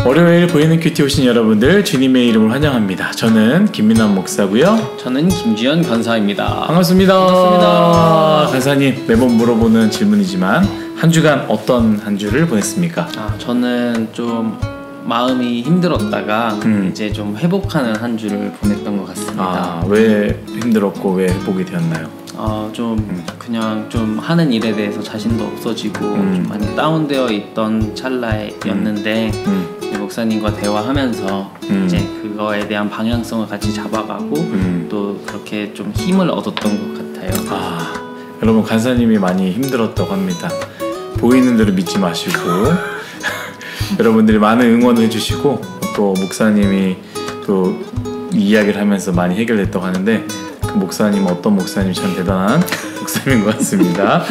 월요일 보이는 큐티 오신 여러분들 주님의 이름을 환영합니다. 저는 김민환 목사고요. 저는 김주현 간사입니다. 반갑습니다. 반갑습니다. 간사님, 매번 물어보는 질문이지만 한 주간 어떤 한 주를 보냈습니까? 저는 좀 마음이 힘들었다가 이제 좀 회복하는 한 주를 보냈던 것 같습니다. 왜 힘들었고 왜 회복이 되었나요? 그냥 좀 하는 일에 대해서 자신도 없어지고 좀 많이 다운되어 있던 찰나였는데 목사님과 대화하면서 이제 그거에 대한 방향성을 같이 잡아가고 또 그렇게 좀 힘을 얻었던 것 같아요. 여러분, 간사님이 많이 힘들었다고 합니다. 보이는 대로 믿지 마시고 여러분들이 많은 응원을 해주시고 또 목사님이 또 이야기를 하면서 많이 해결됐다고 하는데 그 목사님은 어떤 목사님이 참 대단한 목사님인 것 같습니다.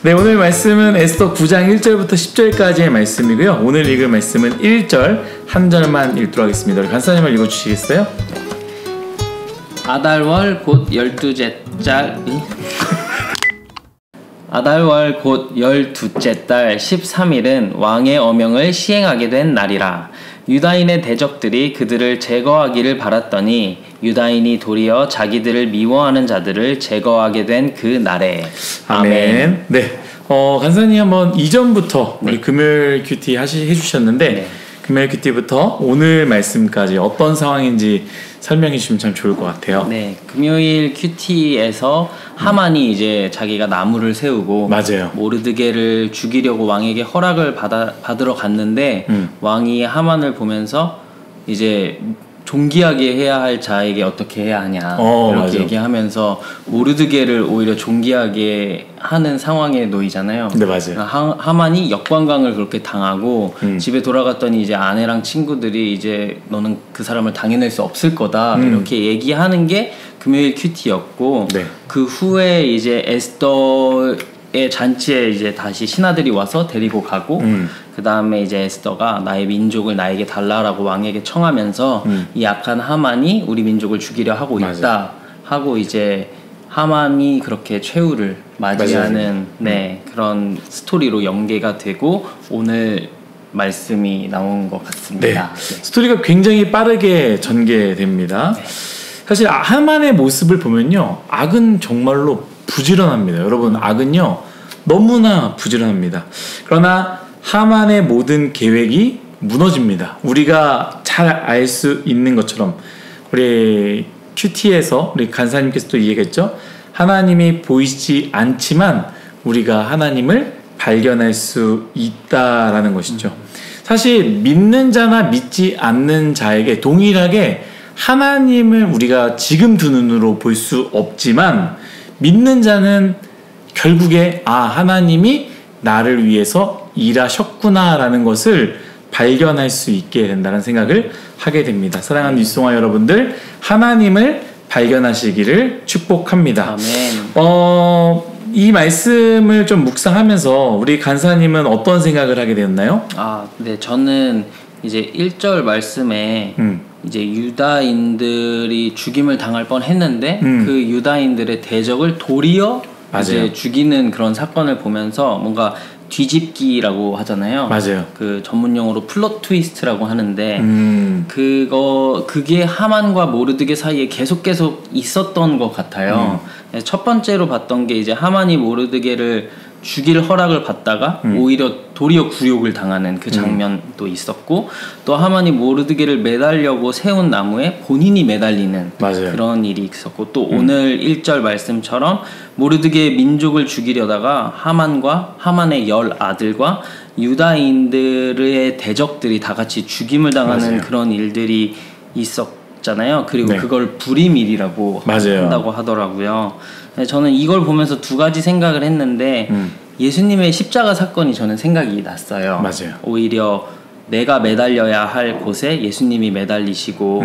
네, 오늘 말씀은 에스더 9장 1절부터 10절까지의 말씀이고요. 오늘 읽을 말씀은 1절 한 절만 읽도록 하겠습니다. 우리 간사님을 읽어주시겠어요? 아달월 곧 12째 달 아달월 곧 12째 달 13일은 왕의 어명을 시행하게 된 날이라. 유다인의 대적들이 그들을 제거하기를 바랐더니 유다인이 도리어 자기들을 미워하는 자들을 제거하게 된 그 날에. 아멘. 네, 간사님 한번 이전부터 우리 금요일 큐티 해주셨는데 금요일 큐티부터 오늘 말씀까지 어떤 상황인지 설명해 주시면 참 좋을 것 같아요. 네, 금요일 큐티에서 하만이 이제 자기가 나무를 세우고 맞아요. 모르드게를 죽이려고 왕에게 허락을 받으러 갔는데 왕이 하만을 보면서 이제 존귀하게 해야 할 자에게 어떻게 해야 하냐 이렇게 맞아. 얘기하면서 모르드게를 오히려 존귀하게 하는 상황에 놓이잖아요. 네, 맞아요. 하만이 역관광을 그렇게 당하고 집에 돌아갔더니 이제 아내랑 친구들이 이제 너는 그 사람을 당해낼 수 없을 거다 이렇게 얘기하는 게 금요일 큐티였고 그 후에 이제 에스더의 잔치에 이제 다시 신하들이 와서 데리고 가고 그 다음에 이제 에스더가 나의 민족을 나에게 달라라고 왕에게 청하면서 이 악한 하만이 우리 민족을 죽이려 하고 있다 하고 이제 하만이 그렇게 최후를 맞이하는 그런 스토리로 연계가 되고 오늘 말씀이 나온 것 같습니다. 스토리가 굉장히 빠르게 전개됩니다. 사실 하만의 모습을 보면요, 악은 정말로 부지런합니다. 여러분, 악은요 너무나 부지런합니다. 그러나 하만의 모든 계획이 무너집니다. 우리가 잘 알 수 있는 것처럼 우리 큐티에서 우리 간사님께서도 얘기했죠. 하나님이 보이지 않지만 우리가 하나님을 발견할 수 있다라는 것이죠. 사실 믿는 자나 믿지 않는 자에게 동일하게 하나님을 우리가 지금 두 눈으로 볼 수 없지만 믿는 자는 결국에 하나님이 나를 위해서 일하셨구나라는 것을 발견할 수 있게 된다는 생각을 하게 됩니다. 사랑하는 뉴스송화 여러분들, 하나님을 발견하시기를 축복합니다. 아멘. 이 말씀을 좀 묵상하면서 우리 간사님은 어떤 생각을 하게 되었나요? 네, 저는 이제 1절 말씀에 이제 유다인들이 죽임을 당할 뻔했는데 그 유다인들의 대적을 도리어 이제 죽이는 그런 사건을 보면서 뭔가 뒤집기라고 하잖아요. 맞아요. 그 전문용어로 플롯 트위스트라고 하는데 그게 하만과 모르드게 사이에 계속 있었던 것 같아요. 첫 번째로 봤던 게 이제 하만이 모르드게를 죽일 허락을 받다가 오히려 도리어 굴욕을 당하는 그 장면도 있었고 또 하만이 모르드게를 매달려고 세운 나무에 본인이 매달리는 그런 일이 있었고 또 오늘 1절 말씀처럼 모르드게의 민족을 죽이려다가 하만의 10아들과 유다인들의 대적들이 다 같이 죽임을 당하는 그런 일들이 있었잖아요. 그리고 그걸 불임일이라고 한다고 하더라고요. 저는 이걸 보면서 두 가지 생각을 했는데 예수님의 십자가 사건이 저는 생각이 났어요. 오히려 내가 매달려야 할 곳에 예수님이 매달리시고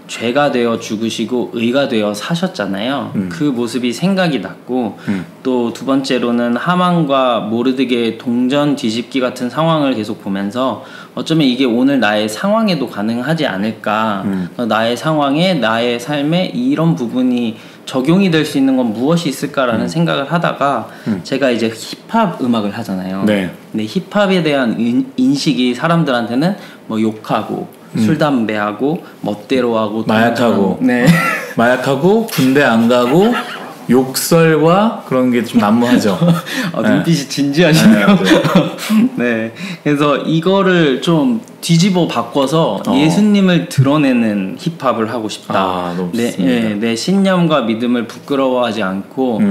죄가 되어 죽으시고 의가 되어 사셨잖아요. 그 모습이 생각이 났고 또 두 번째로는 하만과 모르드게의 동전 뒤집기 같은 상황을 계속 보면서 어쩌면 이게 오늘 나의 상황에도 가능하지 않을까. 나의 상황에 나의 삶에 이런 부분이 적용이 될 수 있는 건 무엇이 있을까라는 생각을 하다가 제가 이제 힙합 음악을 하잖아요. 네. 근데 힙합에 대한 인식이 사람들한테는 뭐 욕하고 술 담배하고 멋대로하고 마약하고 네. 마약하고 군대 안 가고 욕설과 그런 게 좀 난무하죠. 눈빛이 진지하시네요. 네. 그래서 이거를 좀 뒤집어 바꿔서 예수님을 드러내는 힙합을 하고 싶다. 너무 좋습니다. 내 신념과 믿음을 부끄러워하지 않고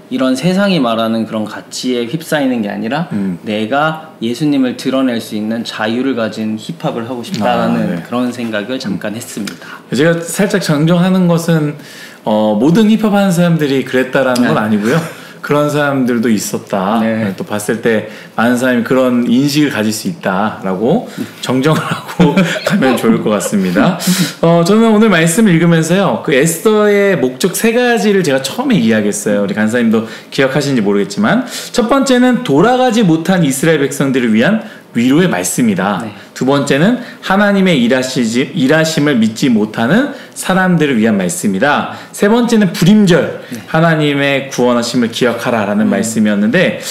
이런 세상이 말하는 그런 가치에 휩싸이는 게 아니라 내가 예수님을 드러낼 수 있는 자유를 가진 힙합을 하고 싶다라는 네. 그런 생각을 잠깐 했습니다. 제가 살짝 정정하는 것은 모든 힙합 하는 사람들이 그랬다라는 건 아니고요. 그런 사람들도 있었다. 네. 또 봤을 때 많은 사람이 그런 인식을 가질 수 있다라고 정정을 하고 가면 좋을 것 같습니다. 저는 오늘 말씀을 읽으면서요, 그 에스더의 목적 3가지를 제가 처음에 이야기했어요. 우리 간사님도 기억하시는지 모르겠지만, 첫 번째는 돌아가지 못한 이스라엘 백성들을 위한 위로의 말씀이다. 네. 두 번째는 하나님의 일하심을 믿지 못하는 사람들을 위한 말씀이다. 세 번째는 불임절, 하나님의 구원하심을 기억하라라는 말씀이었는데,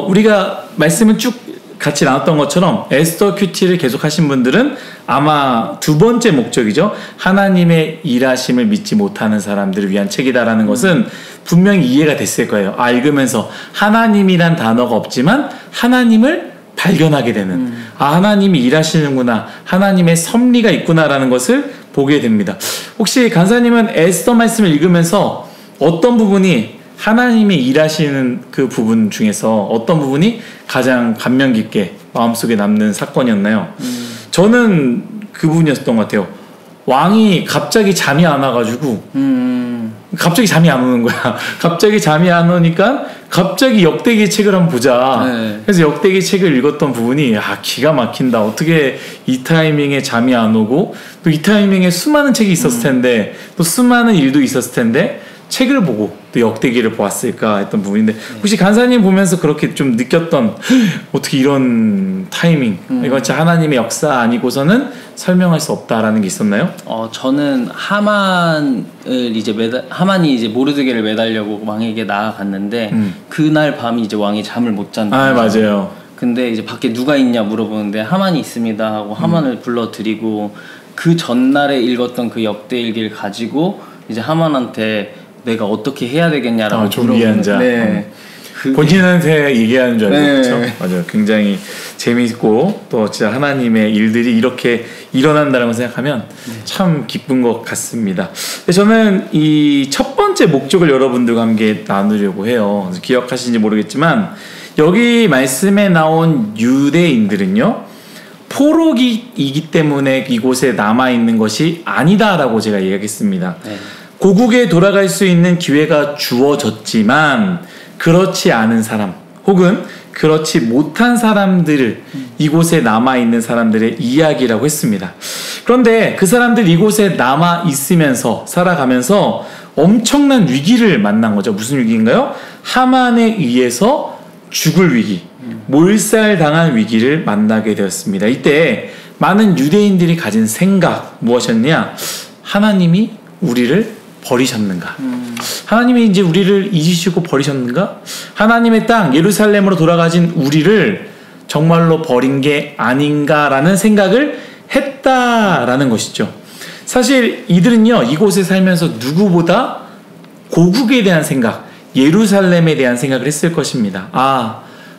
우리가 말씀을 쭉 같이 나눴던 것처럼 에스더 큐티를 계속 하신 분들은 아마 두 번째 목적이죠. 하나님의 일하심을 믿지 못하는 사람들을 위한 책이다라는 것은 분명히 이해가 됐을 거예요. 읽으면서 하나님이란 단어가 없지만 하나님을 발견하게 되는, 하나님이 일하시는구나, 하나님의 섭리가 있구나라는 것을 보게 됩니다. 혹시 간사님은 에스더 말씀을 읽으면서 어떤 부분이 하나님이 일하시는 그 부분 중에서 어떤 부분이 가장 감명 깊게 마음속에 남는 사건이었나요? 저는 그 부분이었던 것 같아요. 왕이 갑자기 잠이 안 와가지고 갑자기 잠이 안 오는 거야. 갑자기 잠이 안 오니까 갑자기 역대기 책을 한번 보자. 네. 그래서 역대기 책을 읽었던 부분이 기가 막힌다. 어떻게 이 타이밍에 잠이 안 오고 또 이 타이밍에 수많은 책이 있었을 텐데 또 수많은 일도 있었을 텐데 책을 보고 또 역대기를 보았을까 했던 부분인데, 혹시 간사님 보면서 그렇게 좀 느꼈던, 어떻게 이런 타이밍, 이건 진짜 하나님의 역사 아니고서는 설명할 수 없다라는 게 있었나요? 저는 하만이 이제 모르드게를 매달려고 왕에게 나아갔는데 그날 밤이 이제 왕이 잠을 못 잔다. 맞아요. 근데 이제 밖에 누가 있냐 물어보는데 하만이 있습니다 하고 하만을 불러드리고, 그 전날에 읽었던 그 역대일기를 가지고 이제 하만한테 내가 어떻게 해야 되겠냐라고 좀비한 자. 네. 본인한테 얘기하는 줄 알고. 네. 그렇죠? 맞아요. 굉장히 재미있고 또 진짜 하나님의 일들이 이렇게 일어난다는 걸 생각하면 참 기쁜 것 같습니다. 저는 이 첫 번째 목적을 여러분들과 함께 나누려고 해요. 기억하시는지 모르겠지만 여기 말씀에 나온 유대인들은요, 포로기이기 때문에 이곳에 남아있는 것이 아니다라고 제가 이야기했습니다. 네. 고국에 돌아갈 수 있는 기회가 주어졌지만 그렇지 않은 사람 혹은 그렇지 못한 사람들을 이곳에 남아있는 사람들의 이야기라고 했습니다. 그런데 그 사람들 이곳에 남아있으면서 살아가면서 엄청난 위기를 만난 거죠. 무슨 위기인가요? 하만에 의해서 죽을 위기, 몰살당한 위기를 만나게 되었습니다. 이때 많은 유대인들이 가진 생각 무엇이었냐? 하나님이 우리를 버리셨는가? 하나님이 이제 우리를 잊으시고 버리셨는가? 하나님의 땅 예루살렘으로 돌아가신 우리를 정말로 버린 게 아닌가라는 생각을 했다라는 것이죠. 사실 이들은요, 이곳에 살면서 누구보다 고국에 대한 생각, 예루살렘에 대한 생각을 했을 것입니다.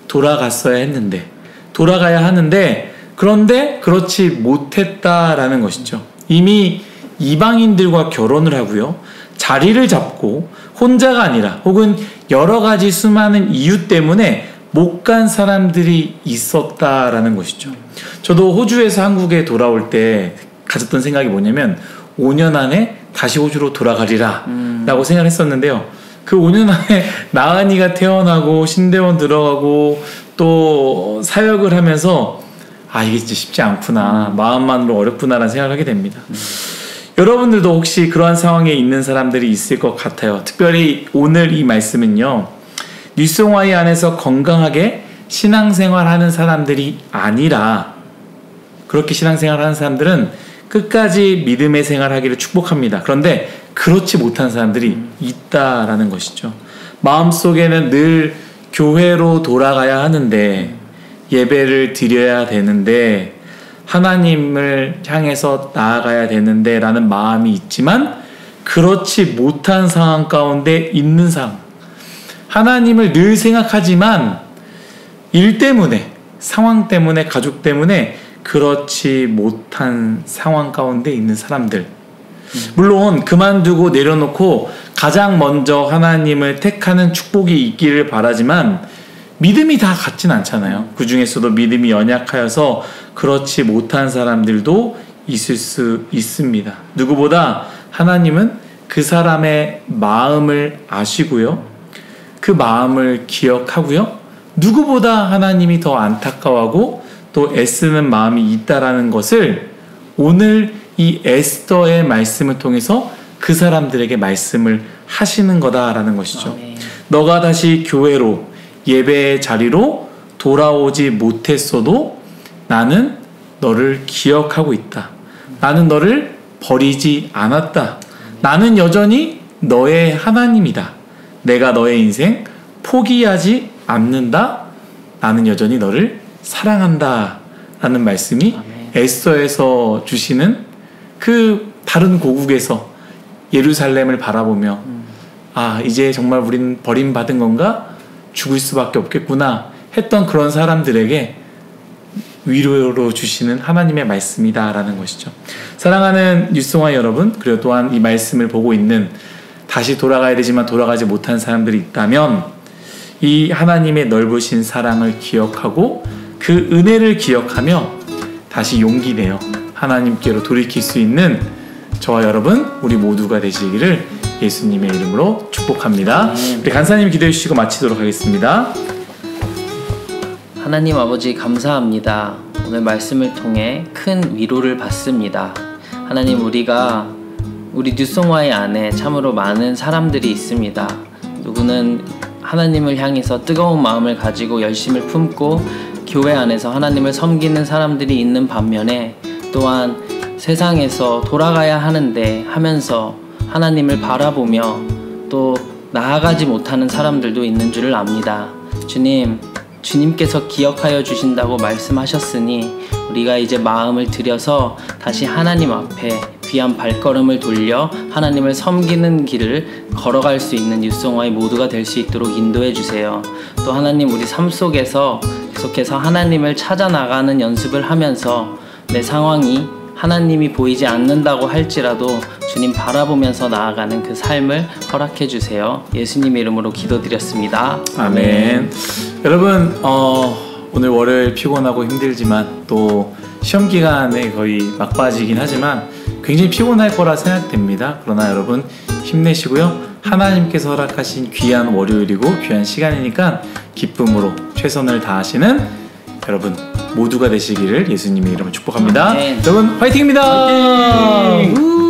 돌아갔어야 했는데, 돌아가야 하는데, 그런데 그렇지 못했다라는 것이죠. 이미 이방인들과 결혼을 하고요, 자리를 잡고 혼자가 아니라 혹은 여러 가지 수많은 이유 때문에 못 간 사람들이 있었다라는 것이죠. 저도 호주에서 한국에 돌아올 때 가졌던 생각이 뭐냐면 5년 안에 다시 호주로 돌아가리라 라고 생각을 했었는데요. 그 5년 안에 나은이가 태어나고 신대원 들어가고 또 사역을 하면서 이게 진짜 쉽지 않구나, 마음만으로 어렵구나라는 생각을 하게 됩니다. 여러분들도 혹시 그러한 상황에 있는 사람들이 있을 것 같아요. 특별히 오늘 이 말씀은요, 뉴스와이 안에서 건강하게 신앙생활하는 사람들이 아니라, 그렇게 신앙생활하는 사람들은 끝까지 믿음의 생활하기를 축복합니다. 그런데 그렇지 못한 사람들이 있다라는 것이죠. 마음속에는 늘 교회로 돌아가야 하는데 예배를 드려야 되는데 하나님을 향해서 나아가야 되는데 라는 마음이 있지만 그렇지 못한 상황 가운데 있는 상황, 하나님을 늘 생각하지만 일 때문에, 상황 때문에, 가족 때문에 그렇지 못한 상황 가운데 있는 사람들, 물론 그만두고 내려놓고 가장 먼저 하나님을 택하는 축복이 있기를 바라지만 믿음이 다 같진 않잖아요. 그 중에서도 믿음이 연약하여서 그렇지 못한 사람들도 있을 수 있습니다. 누구보다 하나님은 그 사람의 마음을 아시고요, 그 마음을 기억하고요, 누구보다 하나님이 더 안타까워하고 또 애쓰는 마음이 있다라는 것을 오늘 이 에스더의 말씀을 통해서 그 사람들에게 말씀을 하시는 거다라는 것이죠. 아멘. 너가 다시 교회로, 예배의 자리로 돌아오지 못했어도 나는 너를 기억하고 있다. 나는 너를 버리지 않았다. 나는 여전히 너의 하나님이다. 내가 너의 인생 포기하지 않는다. 나는 여전히 너를 사랑한다. 라는 말씀이 에스더에서 주시는 그 다른 고국에서 예루살렘을 바라보며 아, 이제 정말 우리는 버림받은 건가? 죽을 수밖에 없겠구나 했던 그런 사람들에게 위로로 주시는 하나님의 말씀이다 라는 것이죠. 사랑하는 뉴스송화 여러분, 그리고 또한 이 말씀을 보고 있는 다시 돌아가야 되지만 돌아가지 못한 사람들이 있다면 이 하나님의 넓으신 사랑을 기억하고 그 은혜를 기억하며 다시 용기 내어 하나님께로 돌이킬 수 있는 저와 여러분, 우리 모두가 되시기를 예수님의 이름으로 축복합니다. 우리 간사님 기도해 주시고 마치도록 하겠습니다. 하나님 아버지 감사합니다. 오늘 말씀을 통해 큰 위로를 받습니다. 하나님, 우리 뉴송화의 안에 참으로 많은 사람들이 있습니다. 누구는 하나님을 향해서 뜨거운 마음을 가지고 열심을 품고 교회 안에서 하나님을 섬기는 사람들이 있는 반면에 또한 세상에서 돌아가야 하는데 하면서 하나님을 바라보며 또 나아가지 못하는 사람들도 있는 줄을 압니다. 주님께서 기억하여 주신다고 말씀하셨으니 우리가 이제 마음을 들여서 다시 하나님 앞에 귀한 발걸음을 돌려 하나님을 섬기는 길을 걸어갈 수 있는 뉴송화의 모두가 될 수 있도록 인도해 주세요. 또 하나님, 우리 삶 속에서 계속해서 하나님을 찾아 나가는 연습을 하면서 내 상황이 하나님이 보이지 않는다고 할지라도 주님 바라보면서 나아가는 그 삶을 허락해 주세요. 예수님 이름으로 기도드렸습니다. 아멘. 여러분, 오늘 월요일 피곤하고 힘들지만 또 시험 기간에 거의 막바지긴 하지만 굉장히 피곤할 거라 생각됩니다. 그러나 여러분 힘내시고요. 하나님께서 허락하신 귀한 월요일이고 귀한 시간이니까 기쁨으로 최선을 다하시는 여러분 모두가 되시기를 예수님의 이름으로 축복합니다. 여러분 화이팅입니다. 화이팅!